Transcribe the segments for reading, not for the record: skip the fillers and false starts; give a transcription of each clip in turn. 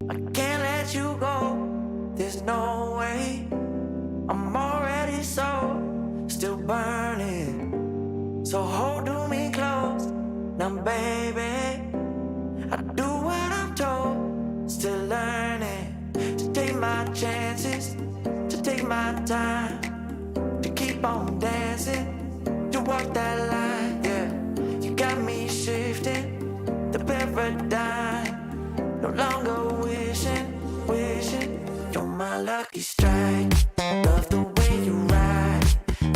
I can't let you go, there's no way. I'm already still burning. So hold to me close, now baby. I do what I'm told, still learning. To take my chances, to take my time. To keep on dancing, to walk that line, yeah. You got me shifting, the paradigm. No longer wishing, you're my lucky strike. Love the way you ride,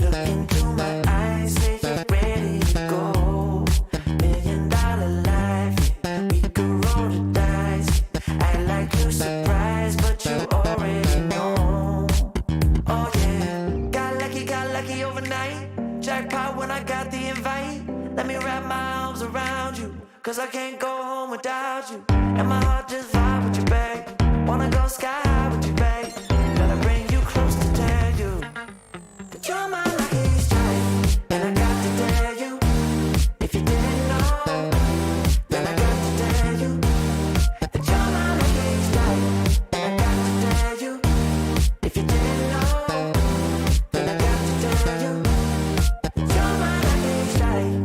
look into my eyes, say you're ready to go. $1,000,000 life, yeah. We could roll the dice, act like you're surprised, but you already know. Oh yeah, got lucky overnight. Jackpot when I got the invite. Let me wrap my arms around you, cause I can't go home without you. And my heart just vibe with you, babe. Wanna go sky high with you, babe. Gotta bring you close to tell you that you're my lucky strike. And I got to tell you, if you didn't know, then I got to tell you that you're my lucky strike. And I got to tell you, if you didn't know, then I got to tell you that you're my lucky strike.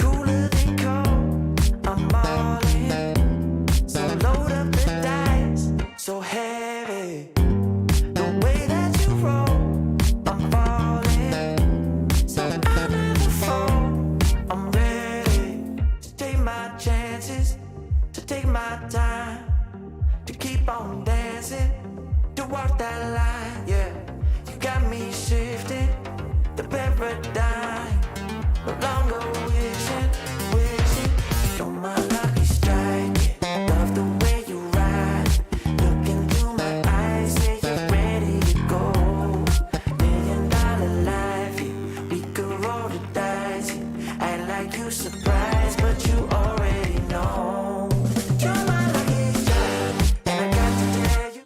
Cooler than cold, I'm all in. So load up the dice, so heavy. The way that you roll, I'm falling. So I never fall, I'm ready to take my chances, to take my time, to keep on dancing, to walk that line, yeah. You got me shifting, the paradigm. No longer wishing, you're my lucky strike. Love the way you ride, look into my eyes, say you're ready to go. $1,000,000 life, yeah. We could roll the dice, yeah. Act like you surprised, but you already know. You're my lucky strike, and I got to tell you.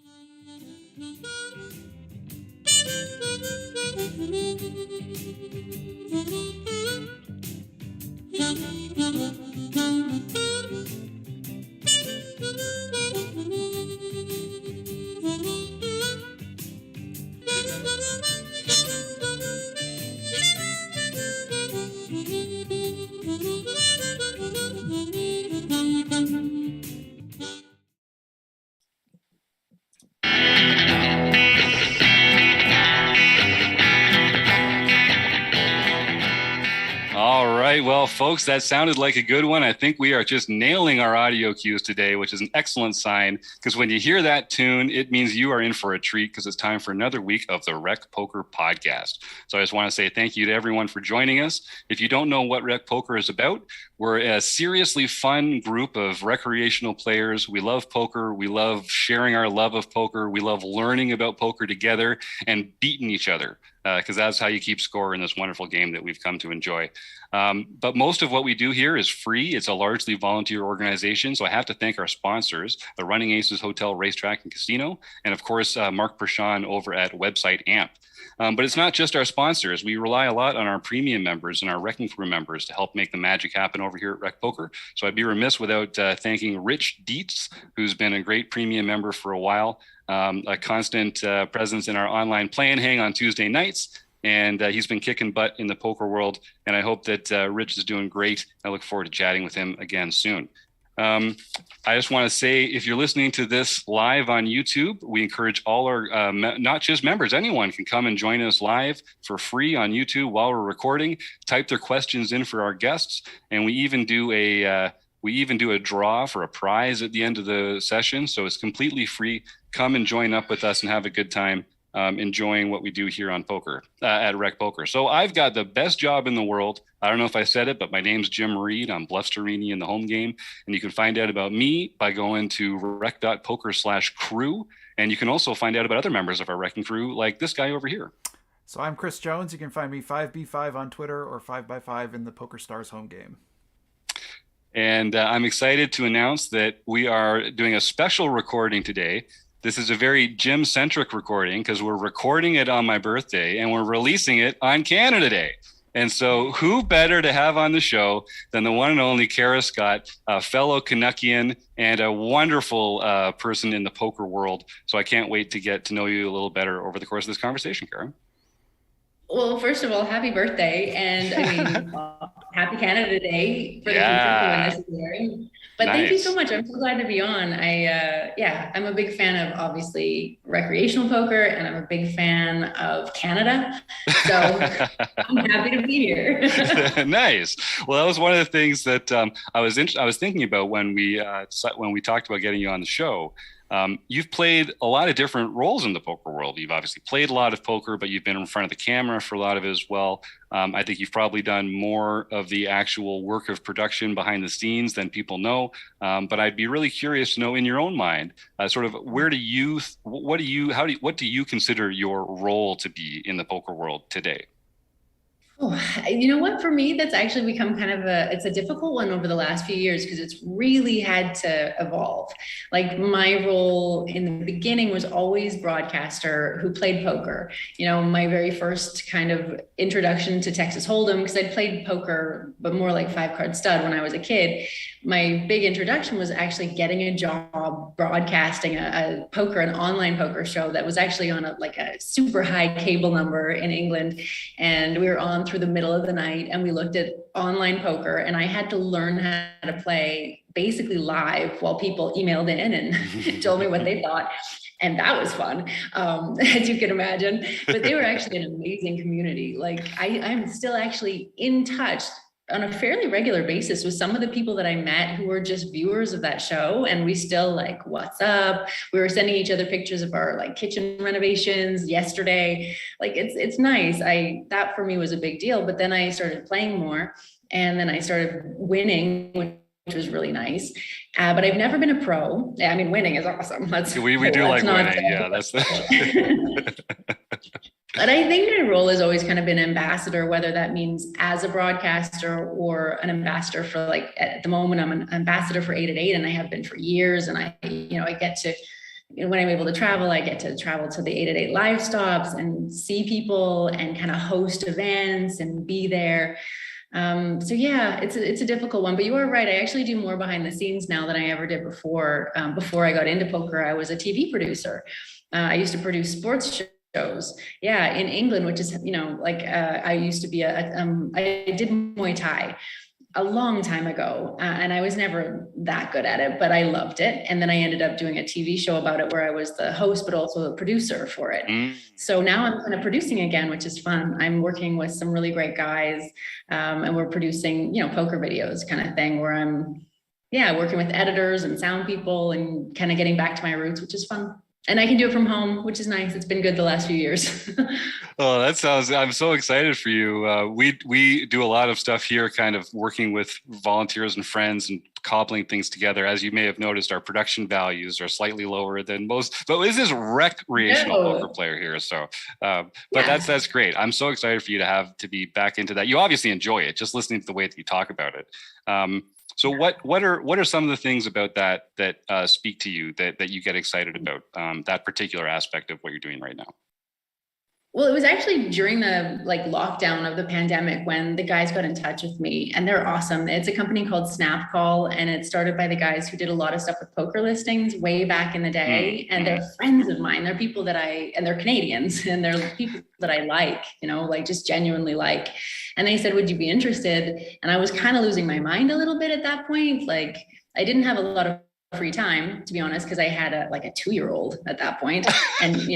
All right. Well, folks, that sounded like a good one. I think we are just nailing our audio cues today, which is an excellent sign, because when you hear that tune, it means you are in for a treat, because it's time for another week of the Rec Poker Podcast. So I just want to say thank you to everyone for joining us. If you don't know what Rec Poker is about, we're a seriously fun group of recreational players. We love poker. We love sharing our love of poker. We love learning about poker together and beating each other, because that's how you keep score in this wonderful game that we've come to enjoy. But most of what we do here is free. It's a largely volunteer organization. So I have to thank our sponsors, the Running Aces Hotel, Racetrack, and Casino, and of course, Mark Prashant over at website AMP. But it's not just our sponsors. We rely a lot on our premium members and our Wrecking Crew members to help make the magic happen over here at Rec Poker. So I'd be remiss without thanking Rich Dietz, who's been a great premium member for a while, a constant presence in our online play and hang on Tuesday nights. And he's been kicking butt in the poker world. And I hope that Rich is doing great. I look forward to chatting with him again soon. I just want to say, if you're listening to this live on YouTube, we encourage all our, not just members, anyone can come and join us live for free on YouTube while we're recording, type their questions in for our guests. And we even do a draw for a prize at the end of the session. So it's completely free. Come and join up with us and have a good time. Enjoying what we do here on poker at Rec Poker. So I've got the best job in the world. I don't know if I said it, but my name's Jim Reed. I'm Bluffsterini in the home game. And you can find out about me by going to rec.poker/crew. And you can also find out about other members of our Wrecking Crew, like this guy over here. So I'm Chris Jones. You can find me 5B5 on Twitter or 5x5 in the Poker Stars home game. And I'm excited to announce that we are doing a special recording today. This is a very Jim-centric recording because we're recording it on my birthday and we're releasing it on Canada Day. And so, who better to have on the show than the one and only Kara Scott, a fellow Canuckian and a wonderful person in the poker world. So, I can't wait to get to know you a little better over the course of this conversation, Kara. Well, first of all, happy birthday. And I mean, happy Canada Day for the future for when this is airing. But nice. Thank you so much. I'm so glad to be on. I'm a big fan of obviously recreational poker, and I'm a big fan of Canada. So I'm happy to be here. Nice. Well, that was one of the things that I was thinking about when we talked about getting you on the show. You've played a lot of different roles in the poker world. You've obviously played a lot of poker, but you've been in front of the camera for a lot of it as well. I think you've probably done more of the actual work of production behind the scenes than people know. But I'd be really curious to know, in your own mind, sort of what do you consider your role to be in the poker world today? Oh, you know what? For me, that's actually become kind of it's a difficult one over the last few years because it's really had to evolve. Like my role in the beginning was always broadcaster who played poker. You know, my very first kind of introduction to Texas Hold'em, because I'd played poker, but more like 5-card stud when I was a kid. My big introduction was actually getting a job broadcasting an online poker show that was actually on a super high cable number in England. And we were on through the middle of the night and we looked at online poker, and I had to learn how to play basically live while people emailed in and told me what they thought. And that was fun, as you can imagine. But they were actually an amazing community. Like I'm still actually in touch on a fairly regular basis with some of the people that I met who were just viewers of that show. And we still like, what's up? We were sending each other pictures of our like kitchen renovations yesterday. Like it's nice. That for me was a big deal. But then I started playing more, and then I started winning, which was really nice. But I've never been a pro. I mean, winning is awesome. We do like winning. Yeah, that's But I think my role has always kind of been ambassador, whether that means as a broadcaster or an ambassador for, like, at the moment, I'm an ambassador for 888, and I have been for years. And I get to, when I'm able to travel, I get to travel to the 888 live stops and see people and kind of host events and be there. So yeah, it's a difficult one, but you are right. I actually do more behind the scenes now than I ever did before. Before I got into poker, I was a TV producer. I used to produce sports shows, yeah, in England, which is, I used to be I did Muay Thai a long time ago, and I was never that good at it, but I loved it. And then I ended up doing a TV show about it where I was the host, but also the producer for it. So now I'm kind of producing again, which is fun. I'm working with some really great guys, and we're producing, poker videos kind of thing, where I'm, working with editors and sound people and kind of getting back to my roots, which is fun. And I can do it from home, which is nice. It's been good the last few years. Oh, I'm so excited for you. We do a lot of stuff here, kind of working with volunteers and friends and cobbling things together. As you may have noticed, our production values are slightly lower than most, but this is recreational poker player here. So, that's great. I'm so excited for you to be back into that. You obviously enjoy it, just listening to the way that you talk about it. So what are some of the things about that speak to you that you get excited about, that particular aspect of what you're doing right now? Well, it was actually during the lockdown of the pandemic when the guys got in touch with me, and they're awesome. It's a company called Snapcall, and it's started by the guys who did a lot of stuff with poker listings way back in the day. And they're friends of mine. They're people that and they're Canadians, and they're people that I like, just genuinely like. And they said, would you be interested? And I was kind of losing my mind a little bit at that point. Like, I didn't have a lot of free time, to be honest, because I had a 2-year-old at that point, and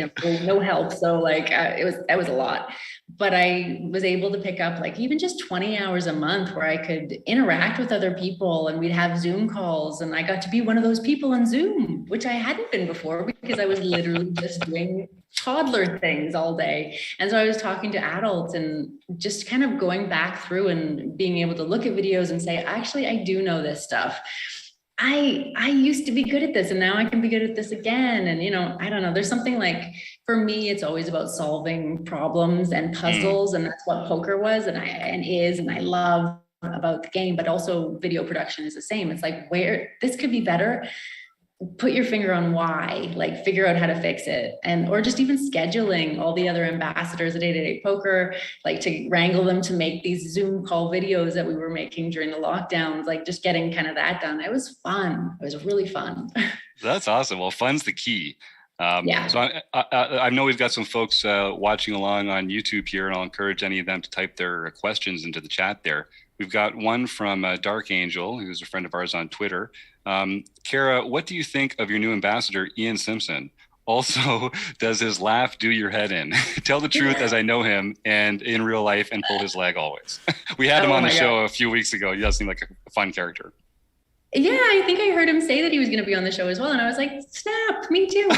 no help. So that was a lot. But I was able to pick up even just 20 hours a month where I could interact with other people, and we'd have Zoom calls, and I got to be one of those people on Zoom, which I hadn't been before because I was literally just doing toddler things all day. And so I was talking to adults and just kind of going back through and being able to look at videos and say, actually, I do know this stuff. I used to be good at this, and now I can be good at this again. And, I don't know, there's something for me, it's always about solving problems and puzzles. And that's what poker was and I love about the game, but also video production is the same. It's where this could be better. put your finger on why, like figure out how to fix it. And, or just even scheduling all the other ambassadors at 888 Poker, like to wrangle them to make these Zoom call videos that we were making during the lockdowns, like just getting kind of that done. It was fun. It was really fun. That's awesome. Well, fun's the key. Yeah. So I know we've got some folks watching along on YouTube here, and I'll encourage any of them to type their questions into the chat there. We've got one from Dark Angel, who's a friend of ours on Twitter. Kara, what do you think of your new ambassador, Ian Simpson? Also, does his laugh do your head in? Tell the truth as I know him and in real life, and pull his leg always. We had him on the show a few weeks ago. He does seem like a fun character. Yeah, I think I heard him say that he was going to be on the show as well. And I was like, snap, me too.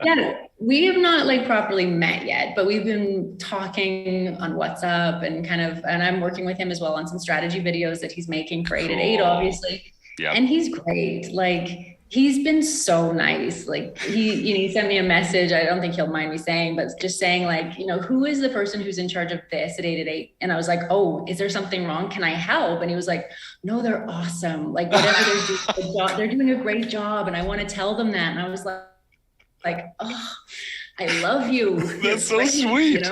Yeah, we have not like properly met yet, but we've been talking on WhatsApp and I'm working with him as well on some strategy videos that he's making for 888, obviously. Yeah. And he's great. Like, he's been so nice. Like he sent me a message. I don't think he'll mind me saying, but just saying like, who is the person who's in charge of this at 888? And I was like, oh, is there something wrong? Can I help? And he was like, no, they're awesome. Like whatever they're doing, they're doing a great job. And I want to tell them that. And I was like, oh, I love you. That's so sweet.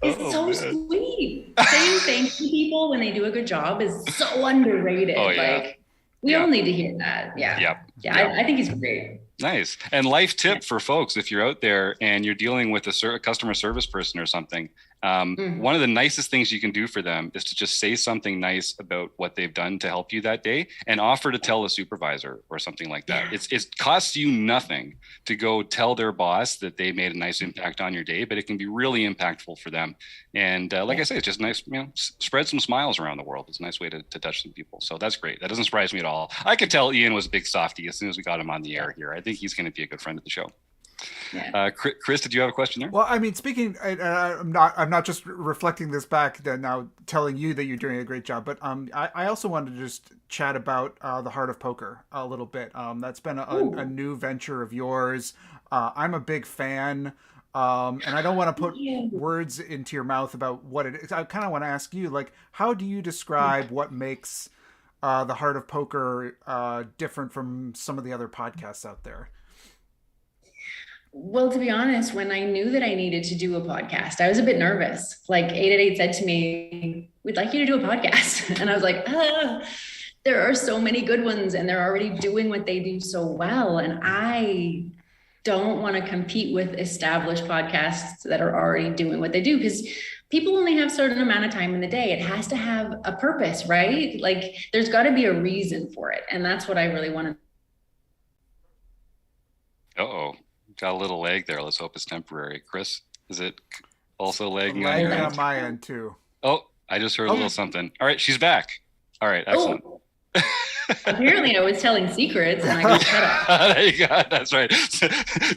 It's so sweet. Saying thank you to people when they do a good job is so underrated. Oh, yeah. Like, we all need to hear that. Yeah. I think he's great. Nice. And life tip for folks, if you're out there and you're dealing with a customer service person or something, one of the nicest things you can do for them is to just say something nice about what they've done to help you that day and offer to tell a supervisor or something like that. It costs you nothing to go tell their boss that they made a nice impact on your day, but it can be really impactful for them. And like I say, it's just nice, spread some smiles around the world. It's a nice way to touch some people. So that's great. That doesn't surprise me at all. I could tell Ian was a big softie as soon as we got him on the air here. I think he's going to be a good friend of the show. Yeah. Chris, did you have a question there? Well, I mean, speaking, I'm not just reflecting this back now, telling you that you're doing a great job, but I also wanted to just chat about the Heart of Poker a little bit. That's been a new venture of yours. I'm a big fan, and I don't want to put words into your mouth about what it is. I kind of want to ask you, like, how do you describe what makes the Heart of Poker different from some of the other podcasts out there? Well, to be honest, when I knew that I needed to do a podcast, I was a bit nervous. Like 888 said to me, we'd like you to do a podcast. And I was like, there are so many good ones and they're already doing what they do so well. And I don't want to compete with established podcasts that are already doing what they do, because people only have a certain amount of time in the day. It has to have a purpose, right? Like there's got to be a reason for it. And that's what I really want to. Uh-oh. Got a little lag there. Let's hope it's temporary. Chris, is it also lagging on my end too? Oh, I just heard a little something. All right, she's back. All right, excellent. Apparently I was telling secrets and I got shut up. There you go. That's right.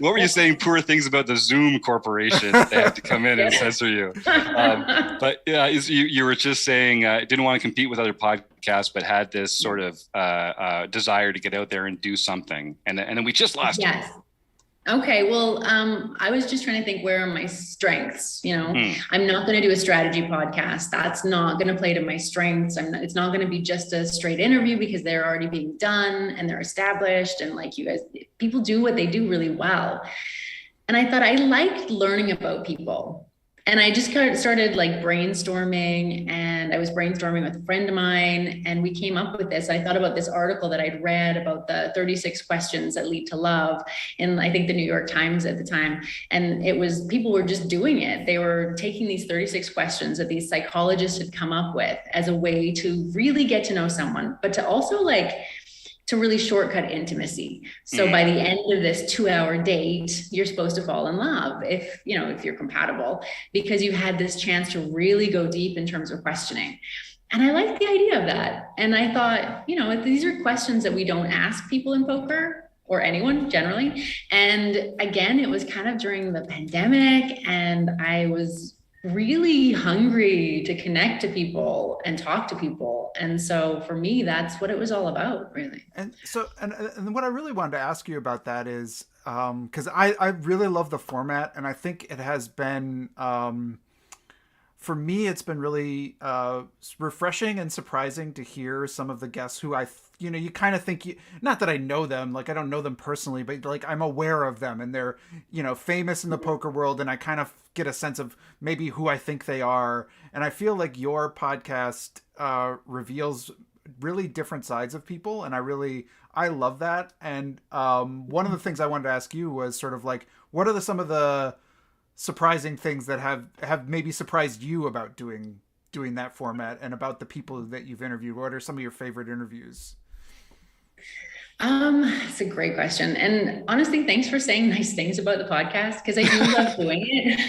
What were you saying? Poor things about the Zoom Corporation. They have to come in and censor you. But yeah, you were just saying didn't want to compete with other podcasts, but had this sort of desire to get out there and do something. And then we just lost you. Okay, well, I was just trying to think, where are my strengths? I'm not going to do a strategy podcast. That's not going to play to my strengths. It's not going to be just a straight interview, because they're already being done and they're established. And like you guys, people do what they do really well. And I thought I liked learning about people. And I just kind of started like brainstorming, and I was brainstorming with a friend of mine, and we came up with this. I thought about this article that I'd read about the 36 questions that lead to love in, I think, the New York Times at the time. And it was, people were just doing it. They were taking these 36 questions that these psychologists had come up with as a way to really get to know someone, but to also to really shortcut intimacy. So by the end of this 2-hour date, you're supposed to fall in love if you're compatible, because you had this chance to really go deep in terms of questioning. And I liked the idea of that. And I thought, these are questions that we don't ask people in poker, or anyone generally. And again, it was kind of during the pandemic, and I was really hungry to connect to people and talk to people. And so for me, that's what it was all about, really. And so, and what I really wanted to ask you about that is, because I really love the format, and I think it has been, for me, it's been really refreshing and surprising to hear some of the guests who you kind of think not that I know them, like I don't know them personally, but like I'm aware of them and they're, famous in the poker world. And I kind of get a sense of maybe who I think they are. And I feel like your podcast reveals really different sides of people. And I love that. And one of the things I wanted to ask you was sort of like, what are some of the surprising things that have maybe surprised you about doing that format and about the people that you've interviewed? What are some of your favorite interviews? It's a great question. And honestly, thanks for saying nice things about the podcast, because I do love doing it.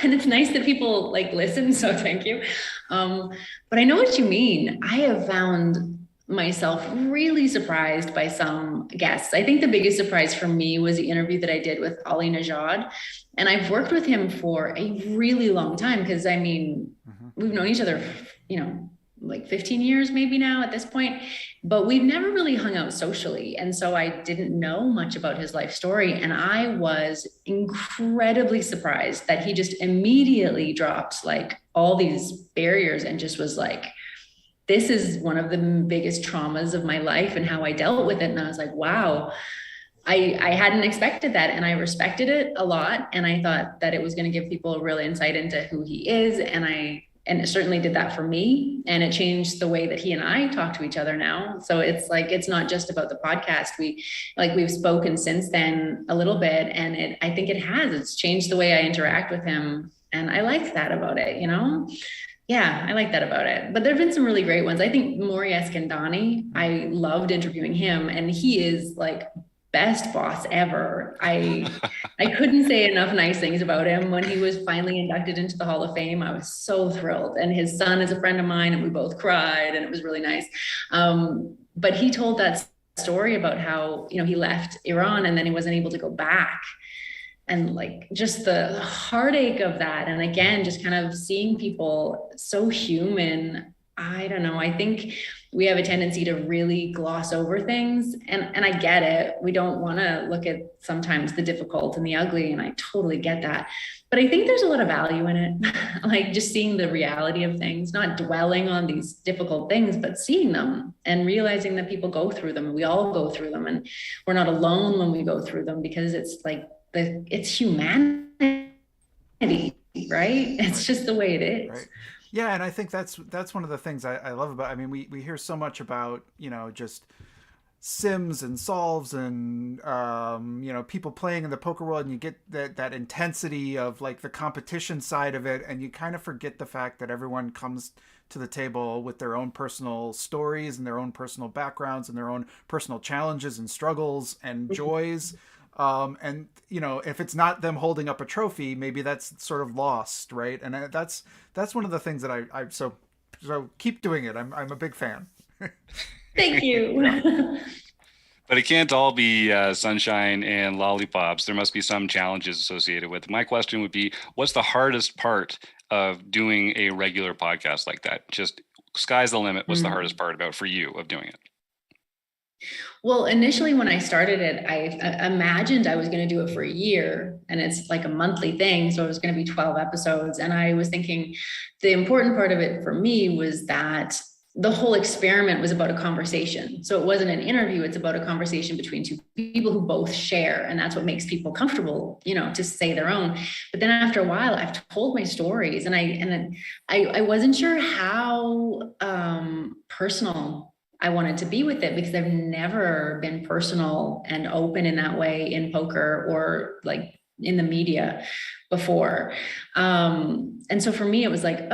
And it's nice that people like listen. So thank you. But I know what you mean. I have found myself really surprised by some guests. I think the biggest surprise for me was the interview that I did with Ali Najad. And I've worked with him for a really long time, because we've known each other, like 15 years maybe now at this point, but we've never really hung out socially. And so I didn't know much about his life story. And I was incredibly surprised that he just immediately dropped like all these barriers and just was like, this is one of the biggest traumas of my life and how I dealt with it. And I was like, wow, I hadn't expected that. And I respected it a lot. And I thought that it was going to give people a real insight into who he is. And it certainly did that for me. And it changed the way that he and I talk to each other now. So it's like, it's not just about the podcast. We've spoken since then a little bit, and I think it's changed the way I interact with him. And I like that about it, Yeah, I like that about it. But there've been some really great ones. I think Maury Eskandani, I loved interviewing him, and he is like best boss ever. I couldn't say enough nice things about him. When he was finally inducted into the Hall of Fame, I was so thrilled. And his son is a friend of mine, and we both cried, and it was really nice. But he told that story about how, he left Iran and then he wasn't able to go back. And like just the heartache of that. And again, just kind of seeing people so human. I don't know. I think we have a tendency to really gloss over things. And I get it. We don't want to look at sometimes the difficult and the ugly. And I totally get that. But I think there's a lot of value in it. Like just seeing the reality of things, not dwelling on these difficult things, but seeing them and realizing that people go through them. We all go through them. And we're not alone when we go through them, because it's like, it's humanity, right? It's just the way it is. Right. Yeah, and I think that's one of the things I love about. I mean, we hear so much about just sims and solves and people playing in the poker world, and you get that intensity of like the competition side of it, and you kind of forget the fact that everyone comes to the table with their own personal stories and their own personal backgrounds and their own personal challenges and struggles and joys. And if it's not them holding up a trophy, maybe that's sort of lost, right? And that's one of the things that I so keep doing it. I'm a big fan. Thank you. But it can't all be sunshine and lollipops. There must be some challenges associated with it. My question would be, what's the hardest part of doing a regular podcast like that? Just sky's the limit. What's the hardest part for you of doing it? Well, initially when I started it, I imagined I was going to do it for a year, and it's like a monthly thing. So it was going to be 12 episodes. And I was thinking the important part of it for me was that the whole experiment was about a conversation. So it wasn't an interview. It's about a conversation between two people who both share. And that's what makes people comfortable, to say their own. But then after a while, I've told my stories, and I wasn't sure how personal I wanted to be with it, because I've never been personal and open in that way in poker or like in the media before. And so for me, it was like,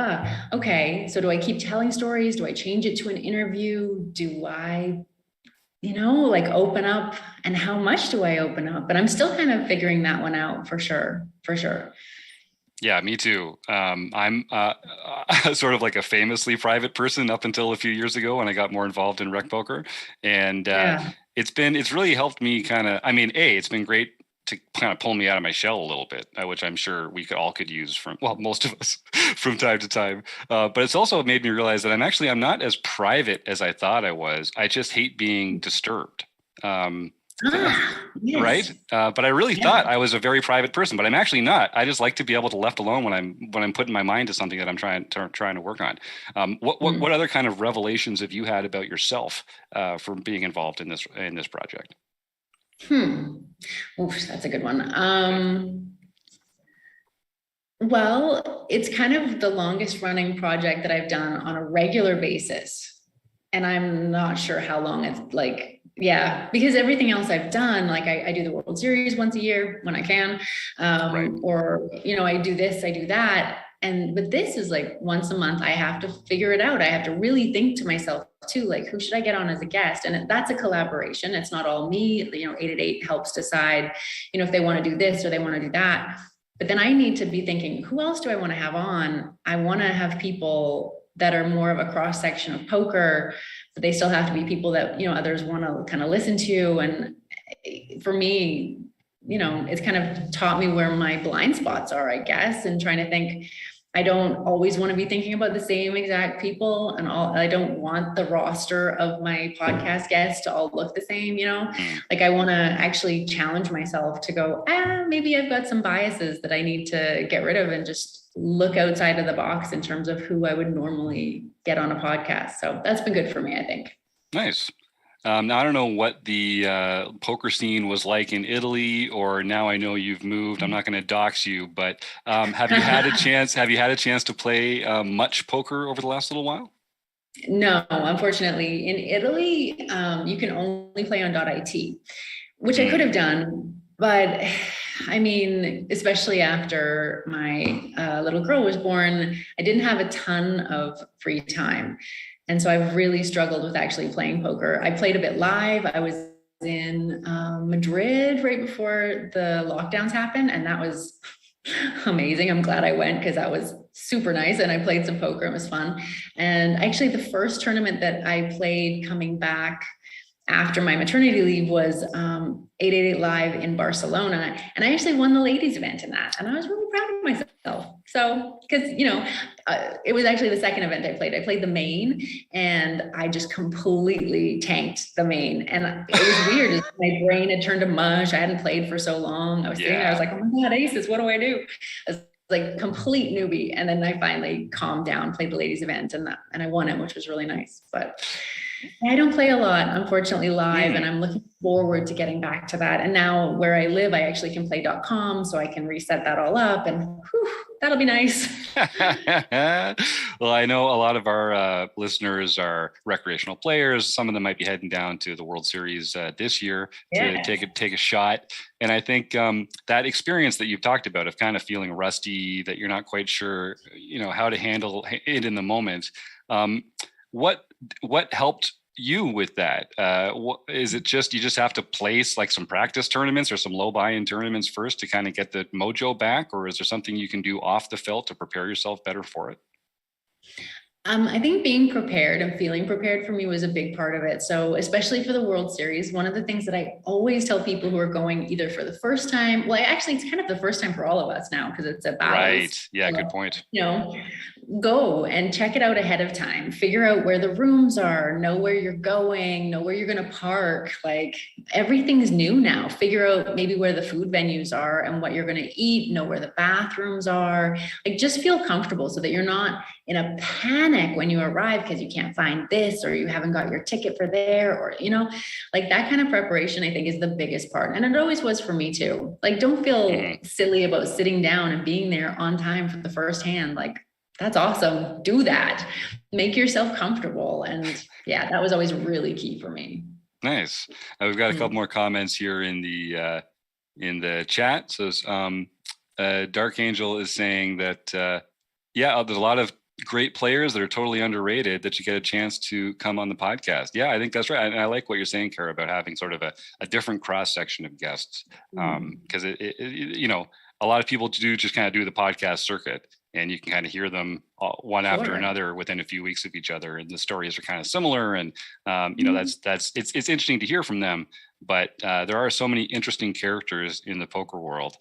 okay, so do I keep telling stories? Do I change it to an interview? Do I, like open up, and how much do I open up? But I'm still kind of figuring that one out for sure. Yeah, me too. I'm sort of like a famously private person up until a few years ago when I got more involved in rec poker. And it's really helped me it's been great to kind of pull me out of my shell a little bit, which I'm sure we could use most of us from time to time. But it's also made me realize that I'm not as private as I thought I was. I just hate being disturbed. Yes. Right. But I really thought I was a very private person, but I'm actually not. I just like to be able to left alone when I'm putting my mind to something that I'm trying to work on. What other kind of revelations have you had about yourself from being involved in this project? Oof, that's a good one. Well, it's kind of the longest running project that I've done on a regular basis. And I'm not sure how long it's like, yeah, because everything else I've done, like I do the World Series once a year when I can, or, I do this, I do that. But this is like once a month, I have to figure it out. I have to really think to myself too, like, who should I get on as a guest? And that's a collaboration. It's not all me, 888 helps decide, if they want to do this or they want to do that. But then I need to be thinking, who else do I want to have on? I want to have people that are more of a cross section of poker, but they still have to be people that, others want to kind of listen to. And for me, it's kind of taught me where my blind spots are, I guess, and trying to think, I don't always want to be thinking about the same exact people, and I don't want the roster of my podcast guests to all look the same, like I want to actually challenge myself to go, maybe I've got some biases that I need to get rid of and just look outside of the box in terms of who I would normally get on a podcast. So that's been good for me, I think. Nice. Now, I don't know what the poker scene was like in Italy, or now I know you've moved. I'm not going to dox you, but have you had a chance? Have you had a chance to play much poker over the last little while? No, unfortunately. In Italy, you can only play on .it, which I could have done, but I mean, especially after my little girl was born, I didn't have a ton of free time. And so I've really struggled with actually playing poker. I played a bit live. I was in Madrid right before the lockdowns happened, and that was amazing. I'm glad I went because that was super nice, and I played some poker. It was fun. And actually the first tournament that I played coming back after my maternity leave was 888 Live in Barcelona. And I actually won the ladies event in that. And I was really proud of myself. So, because, it was actually the second event I played. I played the main, and I just completely tanked the main. And it was weird. My brain had turned to mush. I hadn't played for so long. I was sitting there, I was like, oh my God, aces, what do I do? I was like complete newbie. And then I finally calmed down, played the ladies event, and I won it, which was really nice. But I don't play a lot, unfortunately, live, and I'm looking forward to getting back to that. And now where I live, I actually can play.com, so I can reset that all up, and that'll be nice. Well, I know a lot of our listeners are recreational players. Some of them might be heading down to the World Series this year to take a shot. And I think that experience that you've talked about of kind of feeling rusty, that you're not quite sure, how to handle it in the moment. What helped you with that? Is it just you just have to place like some practice tournaments or some low buy-in tournaments first to kind of get the mojo back, or is there something you can do off the felt to prepare yourself better for it? I think being prepared and feeling prepared for me was a big part of it. So especially for the World Series, one of the things that I always tell people who are going either for the first time, actually it's kind of the first time for all of us now because it's a battle. Right. Yeah, good point. Go and check it out ahead of time, figure out where the rooms are, know where you're going, know where you're going to park. Like everything's new now. Figure out maybe where the food venues are and what you're going to eat, know where the bathrooms are. Like just feel comfortable so that you're not in a panic when you arrive because you can't find this or you haven't got your ticket for there, or like that kind of preparation I think is the biggest part. And it always was for me too. Like don't feel silly about sitting down and being there on time for the first hand. Like that's awesome. Do that. Make yourself comfortable. And yeah, that was always really key for me. Nice. We've got a couple more comments here in the chat. So Dark Angel is saying that there's a lot of great players that are totally underrated that you get a chance to come on the podcast. Yeah, I think that's right. And I like what you're saying, Kara, about having sort of a different cross section of guests. Because a lot of people do just kind of do the podcast circuit, and you can kind of hear them one after another within a few weeks of each other, and the stories are kind of similar. And it's interesting to hear from them. But there are so many interesting characters in the poker world.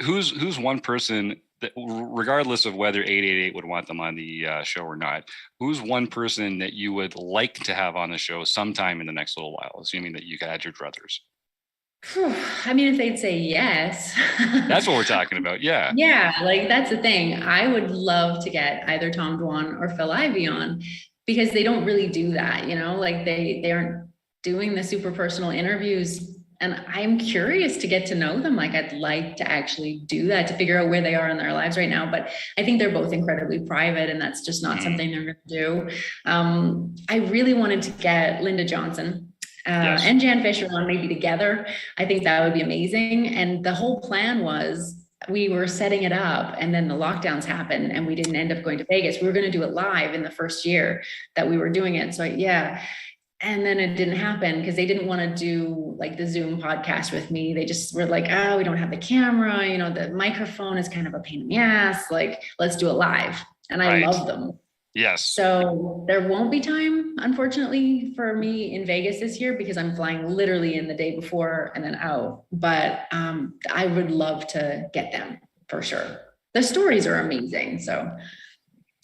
Who's one person regardless of whether 888 would want them on the show or not, who's one person that you would like to have on the show sometime in the next little while, assuming that you had your druthers? I mean, if they'd say yes. That's what we're talking about. Yeah. Yeah, like that's the thing. I would love to get either Tom Dwan or Phil Ivey on, because they don't really do that, like they aren't doing the super personal interviews. And I'm curious to get to know them. Like I'd like to actually do that, to figure out where they are in their lives right now. But I think they're both incredibly private, and that's just not something they're going to do. I really wanted to get Linda Johnson and Jan Fisher on, maybe together. I think that would be amazing. And the whole plan was, we were setting it up and then the lockdowns happened and we didn't end up going to Vegas. We were going to do it live in the first year that we were doing it. So yeah. And then it didn't happen because they didn't want to do like the Zoom podcast with me. They just were like, oh, we don't have the camera. The microphone is kind of a pain in the ass. Like, let's do it live. And I love them. Yes. So there won't be time, unfortunately, for me in Vegas this year because I'm flying literally in the day before and then out. But I would love to get them for sure. The stories are amazing. So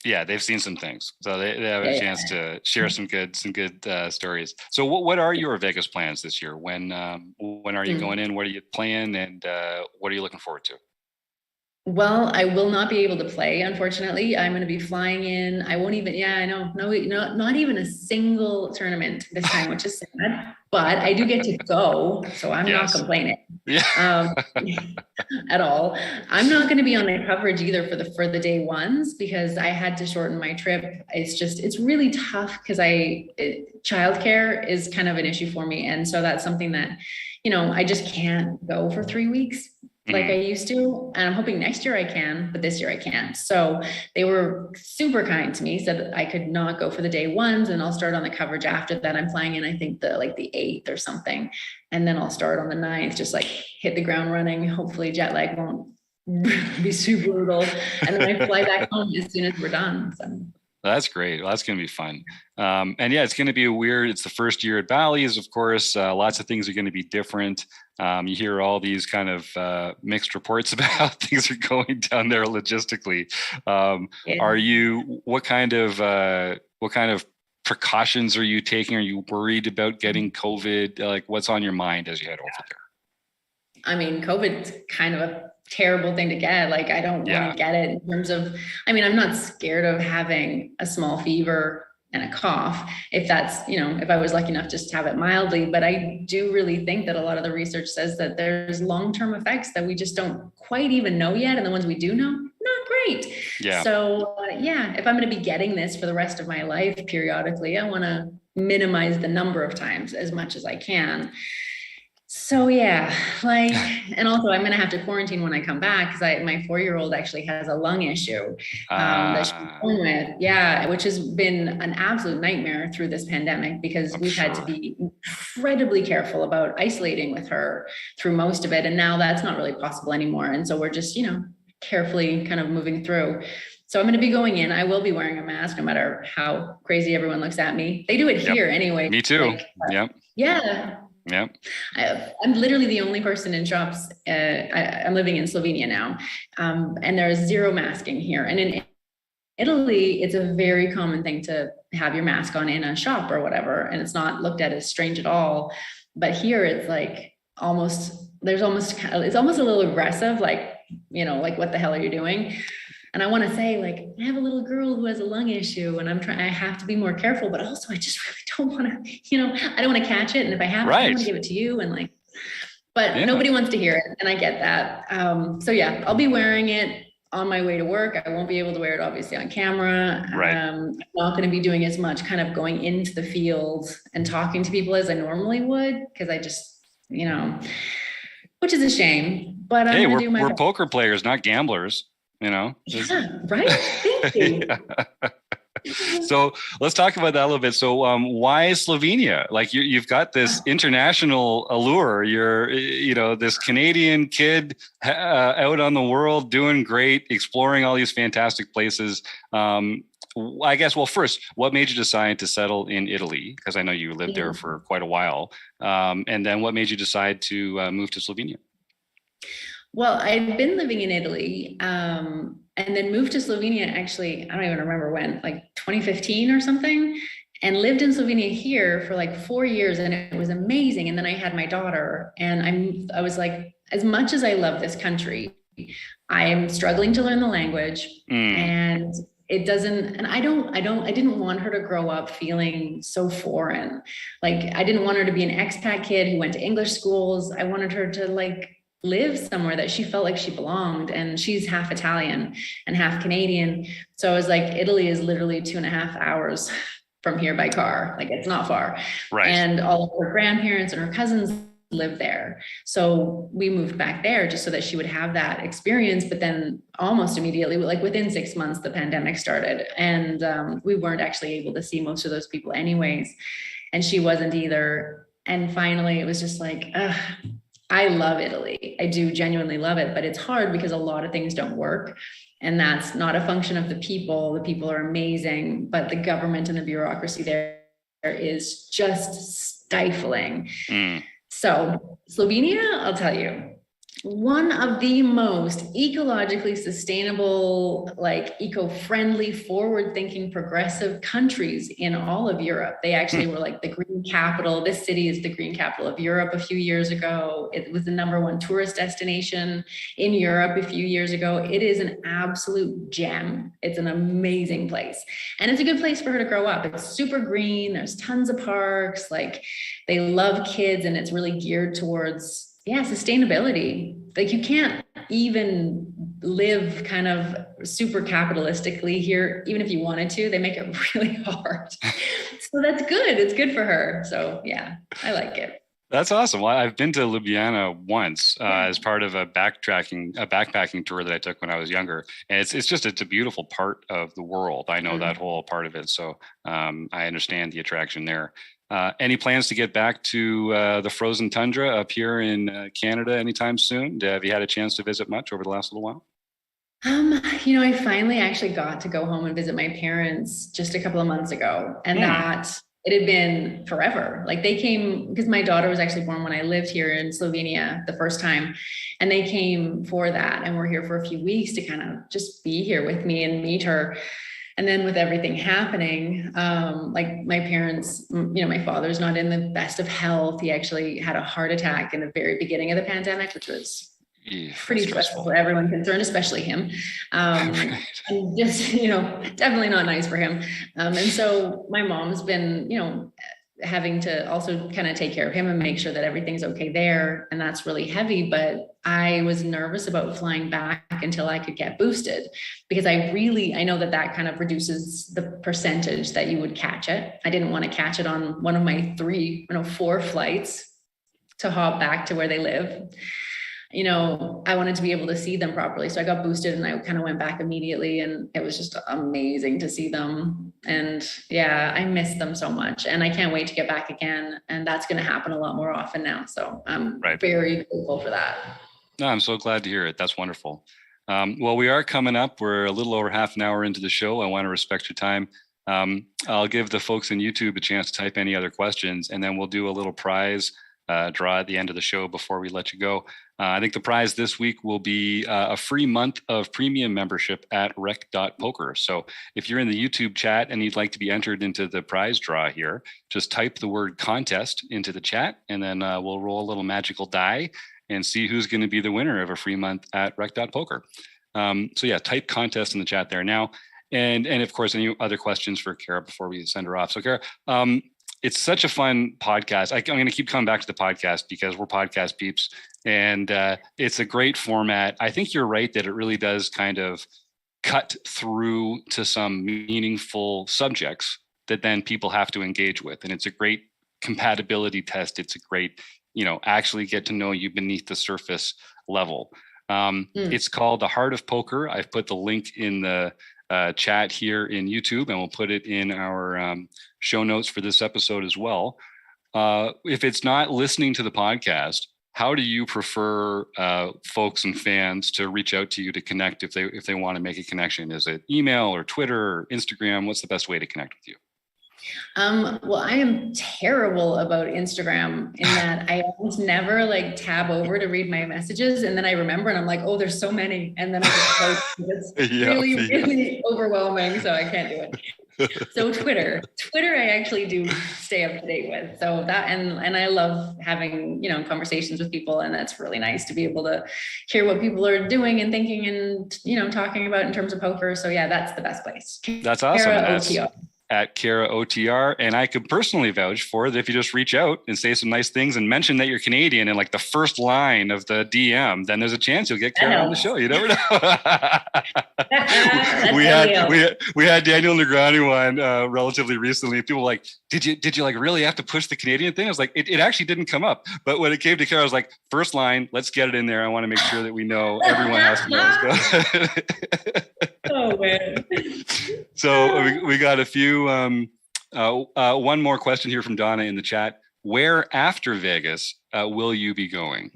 yeah, they've seen some things, so they have a chance to share some good stories. So what are your Vegas plans this year? When are you going in? What are you playing? And what are you looking forward to? Well, I will not be able to play, unfortunately. I'm going to be flying in. I won't even, I know, no, not even a single tournament this time, which is sad, but I do get to go. So I'm not complaining at all. I'm not going to be on the coverage either for the day ones because I had to shorten my trip. It's really tough because childcare is kind of an issue for me. And so that's something that, I just can't go for 3 weeks like I used to. And I'm hoping next year I can, but this year I can't. So they were super kind to me, said that I could not go for the day ones and I'll start on the coverage after that. I'm flying in, I think the 8th or something. And then I'll start on the 9th, just like hit the ground running. Hopefully jet lag won't be super brutal. And then I fly back home as soon as we're done. So. That's great. Well, that's going to be fun. And yeah, it's going to be it's the first year at Bally's, of course. Lots of things are going to be different. You hear all these kind of mixed reports about how things are going down there logistically. What kind of precautions are you taking? Are you worried about getting COVID? Like what's on your mind as you head over there? I mean, COVID's kind of a terrible thing to get. Like, I don't want to get it in terms of, I'm not scared of having a small fever and a cough if that's, if I was lucky enough just to have it mildly, but I do really think that a lot of the research says that there's long-term effects that we just don't quite even know yet. And the ones we do know, not great. Yeah. So if I'm going to be getting this for the rest of my life periodically, I want to minimize the number of times as much as I can. So and also I'm going to have to quarantine when I come back because my 4-year-old actually has a lung issue that she's born with. Which has been an absolute nightmare through this pandemic because we've had to be incredibly careful about isolating with her through most of it. And now that's not really possible anymore. And so we're just, carefully kind of moving through. So I'm going to be going in. I will be wearing a mask no matter how crazy everyone looks at me. They do it here anyway. Me too. Yeah. I'm literally the only person in shops. I'm living in Slovenia now, and there's zero masking here. And in Italy, it's a very common thing to have your mask on in a shop or whatever, and it's not looked at as strange at all. But here, it's like it's almost a little aggressive, like what the hell are you doing? And I want to say, like, I have a little girl who has a lung issue and I have to be more careful, but also I just really don't want to, I don't want to catch it. And if I have it, I want to give it to you. And but nobody wants to hear it. And I get that. I'll be wearing it on my way to work. I won't be able to wear it obviously on camera. I'm not going to be doing as much kind of going into the field and talking to people as I normally would. Cause I just, which is a shame, but we're poker players, not gamblers. Right. Thank you. So let's talk about that a little bit. So why Slovenia? Like you've got this international allure. You're, this Canadian kid out on the world doing great, exploring all these fantastic places. I guess, well, first, what made you decide to settle in Italy? Because I know you lived there for quite a while. And then what made you decide to move to Slovenia? Well, I'd been living in Italy, and then moved to Slovenia. Actually, I don't even remember when, like 2015 or something, and lived in Slovenia here for like 4 years, and it was amazing. And then I had my daughter, and I was like, as much as I love this country, I'm struggling to learn the language, and it doesn't. And I didn't want her to grow up feeling so foreign. Like I didn't want her to be an expat kid who went to English schools. I wanted her to like live somewhere that she felt like she belonged. And she's half Italian and half Canadian. So I was like, Italy is literally 2.5 hours from here by car. Like it's not far. Right. And all of her grandparents and her cousins live there. So we moved back there just so that she would have that experience. But then almost immediately, like within 6 months, the pandemic started, and we weren't actually able to see most of those people anyways. And she wasn't either. And finally, it was just like, ugh, I love Italy. I do genuinely love it, but it's hard because a lot of things don't work. And that's not a function of the people. The people are amazing, but the government and the bureaucracy there is just stifling. So Slovenia, I'll tell you, one of the most ecologically sustainable, like eco-friendly, forward-thinking, progressive countries in all of Europe. They actually were like the green capital. This city is the green capital of Europe a few years ago. It was the #1 tourist destination in Europe a few years ago. It is an absolute gem. It's an amazing place. And it's a good place for her to grow up. It's super green. There's tons of parks. Like they love kids, and it's really geared towards sustainability. Like you can't even live kind of super capitalistically here, even if you wanted to. They make it really hard. So that's good. It's good for her. So yeah, I like it. That's awesome. Well, I've been to Ljubljana once as part of a backpacking tour that I took when I was younger. And it's a beautiful part of the world. I know that whole part of it. So I understand the attraction there. Any plans to get back to the frozen tundra up here in Canada anytime soon? Have you had a chance to visit much over the last little while? I finally actually got to go home and visit my parents just a couple of months ago. And that it had been forever. Like they came, because my daughter was actually born when I lived here in Slovenia the first time. And they came for that and were here for a few weeks to kind of just be here with me and meet her. And then with everything happening, like my parents, my father's not in the best of health. He actually had a heart attack in the very beginning of the pandemic, which was pretty stressful for everyone concerned, especially him. And just, definitely not nice for him. And so my mom's been, having to also kind of take care of him and make sure that everything's okay there. And that's really heavy. But I was nervous about flying back until I could get boosted, because I know that kind of reduces the percentage that you would catch it. I didn't want to catch it on one of my 4 flights to hop back to where they live. I wanted to be able to see them properly. So I got boosted and I kind of went back immediately, and it was just amazing to see them. And yeah, I miss them so much, and I can't wait to get back again. And that's going to happen a lot more often now. So I'm very grateful for that. No, I'm so glad to hear it. That's wonderful. Well, we are coming up. We're a little over half an hour into the show. I want to respect your time. I'll give the folks in YouTube a chance to type any other questions, and then we'll do a little prize draw at the end of the show before we let you go. I think the prize this week will be a free month of premium membership at rec.poker. So if you're in the YouTube chat and you'd like to be entered into the prize draw here, just type the word contest into the chat, and then we'll roll a little magical die and see who's going to be the winner of a free month at rec.poker. So yeah, type contest in the chat there now. And of course, any other questions for Kara before we send her off. So Kara, it's such a fun podcast. I'm going to keep coming back to the podcast because we're podcast peeps, and it's a great format. I think you're right that it really does kind of cut through to some meaningful subjects that then people have to engage with. And it's a great compatibility test. It's a great, actually get to know you beneath the surface level. It's called The Heart of Poker. I've put the link in the chat here in YouTube, and we'll put it in our show notes for this episode as well. If it's not listening to the podcast, how do you prefer folks and fans to reach out to you to connect if they want to make a connection? Is it email or Twitter or Instagram? What's the best way to connect with you? Well, I am terrible about Instagram in that I almost never like tab over to read my messages. And then I remember and I'm like, oh, there's so many. And then I just like, it's really overwhelming. So I can't do it. So Twitter I actually do stay up to date with. So that, and I love having, conversations with people, and that's really nice to be able to hear what people are doing and thinking and, talking about in terms of poker. So yeah, that's the best place. That's awesome. Kara At Kara OTR. And I could personally vouch for it. If you just reach out and say some nice things and mention that you're Canadian in like the first line of the DM, then there's a chance you'll get Kara on the show. You never know. we had Daniel Negrani on relatively recently. People were like, did you like really have to push the Canadian thing? I was like, it actually didn't come up. But when it came to Kara, I was like, first line, let's get it in there. I want to make sure that we know everyone has to know. Oh man. So we got a few. One more question here from Donna in the chat. Where after Vegas will you be going?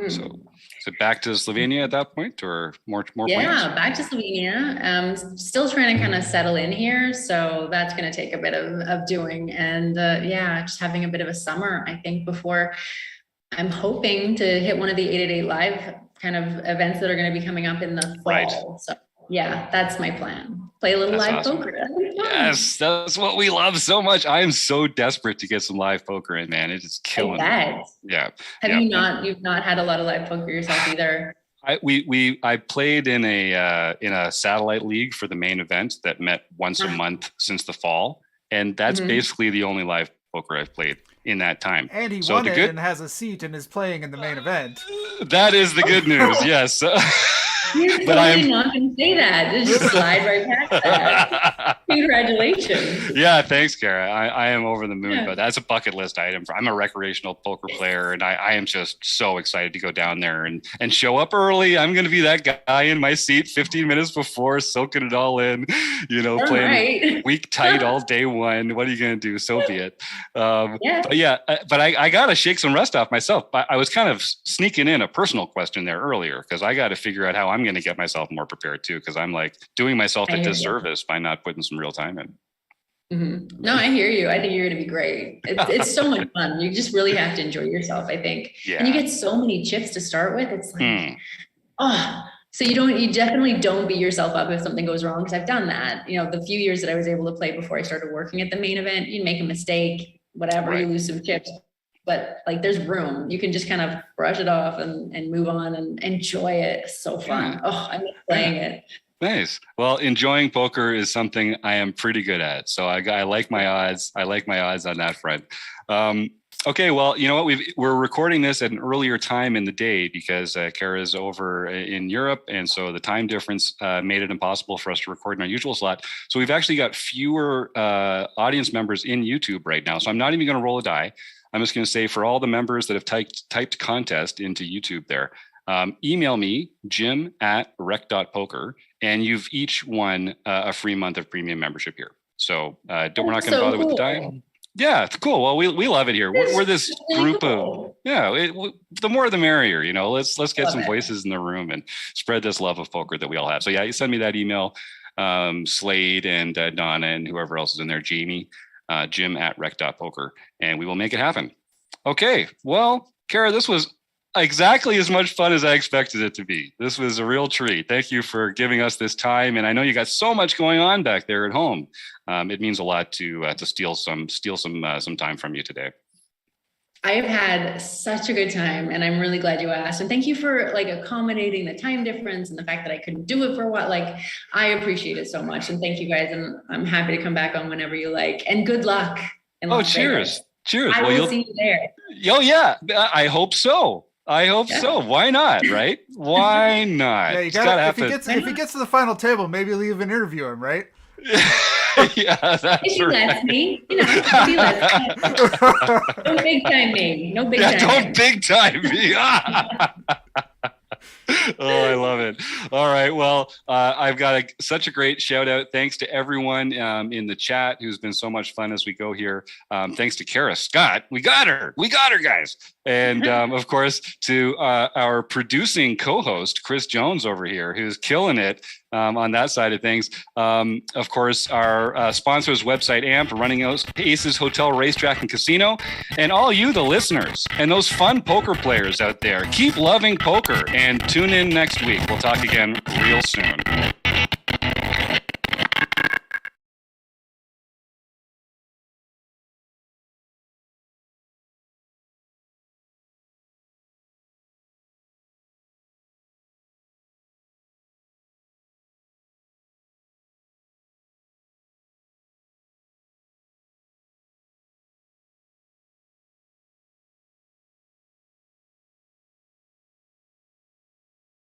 So is it back to Slovenia at that point, or more plans? Yeah, back to Slovenia. Still trying to kind of settle in here, so that's going to take a bit of doing, and just having a bit of a summer, I think, before I'm hoping to hit one of the 888 live kind of events that are going to be coming up in the fall. Right. So yeah, that's my plan. Play a little live poker. Yes, that's what we love so much. I am so desperate to get some live poker in, man. It is killing me. Yeah. You've not had a lot of live poker yourself either? I played in a satellite league for the main event that met once a month since the fall, and that's basically the only live poker I've played in that time. And he won it and has a seat and is playing in the main event. That is the good news. Yes. You're totally not going to say that. Just slide right past that. Congratulations. Yeah, thanks, Kara. I am over the moon, but that's a bucket list item. I'm a recreational poker player, and I am just so excited to go down there and show up early. I'm going to be that guy in my seat 15 minutes before, soaking it all in, playing week tight all day one. What are you going to do? So be it. But I got to shake some rust off myself. I was kind of sneaking in a personal question there earlier, because I got to figure out how I'm going to get myself more prepared too, because I'm like doing myself a disservice by not putting some real time in. Mm-hmm. No, I hear you. I think you're going to be great. It's so much fun. You just really have to enjoy yourself, I think. Yeah. And you get so many chips to start with. It's like, so you definitely don't beat yourself up if something goes wrong. Because I've done that. The few years that I was able to play before I started working at the main event, you make a mistake, whatever, you lose some chips. But like, there's room. You can just kind of brush it off and move on and enjoy it. It's so fun. I miss playing it. Nice. Well, enjoying poker is something I am pretty good at. So I like my odds. I like my odds on that front. Okay. Well, you know what? We're recording this at an earlier time in the day because Kara's over in Europe. And so the time difference made it impossible for us to record in our usual slot. So we've actually got fewer audience members in YouTube right now. So I'm not even going to roll a die. I'm just going to say, for all the members that have typed contest into YouTube there, email me, jim@rec.poker, and you've each won a free month of premium membership here. So we're not going to bother with the time. Yeah, it's cool. Well, we love it here. We're this group of, the more the merrier, let's get some voices in the room and spread this love of poker that we all have. So yeah, you send me that email, Slade and Donna and whoever else is in there, Jamie. Jim@rec.poker, and we will make it happen. Okay. Well, Kara, this was exactly as much fun as I expected it to be. This was a real treat. Thank you for giving us this time. And I know you got so much going on back there at home. It means a lot to steal some time from you today. I have had such a good time, and I'm really glad you asked. And thank you for like accommodating the time difference and the fact that I couldn't do it for a while. Like, I appreciate it so much. And thank you guys. And I'm happy to come back on whenever you like. And good luck. Cheers. Cheers. I will see you there. Oh yeah. I hope so. So. Why not? Right? Why not? Yeah, you gotta if he gets to the final table, maybe you'll even interview him, right? Yeah, that's if you let me, don't big time me. No big time. Don't big time me. Oh, I love it. All right. Well, I've got such a great shout out. Thanks to everyone in the chat who's been so much fun as we go here. Thanks to Kara Scott. We got her, guys. And of course, to our producing co-host, Chris Jones over here, who's killing it. on that side of things. Of course, our sponsors, website AMP, Running Aces Hotel, Racetrack, and Casino. And all you, the listeners, and those fun poker players out there, keep loving poker and tune in next week. We'll talk again real soon.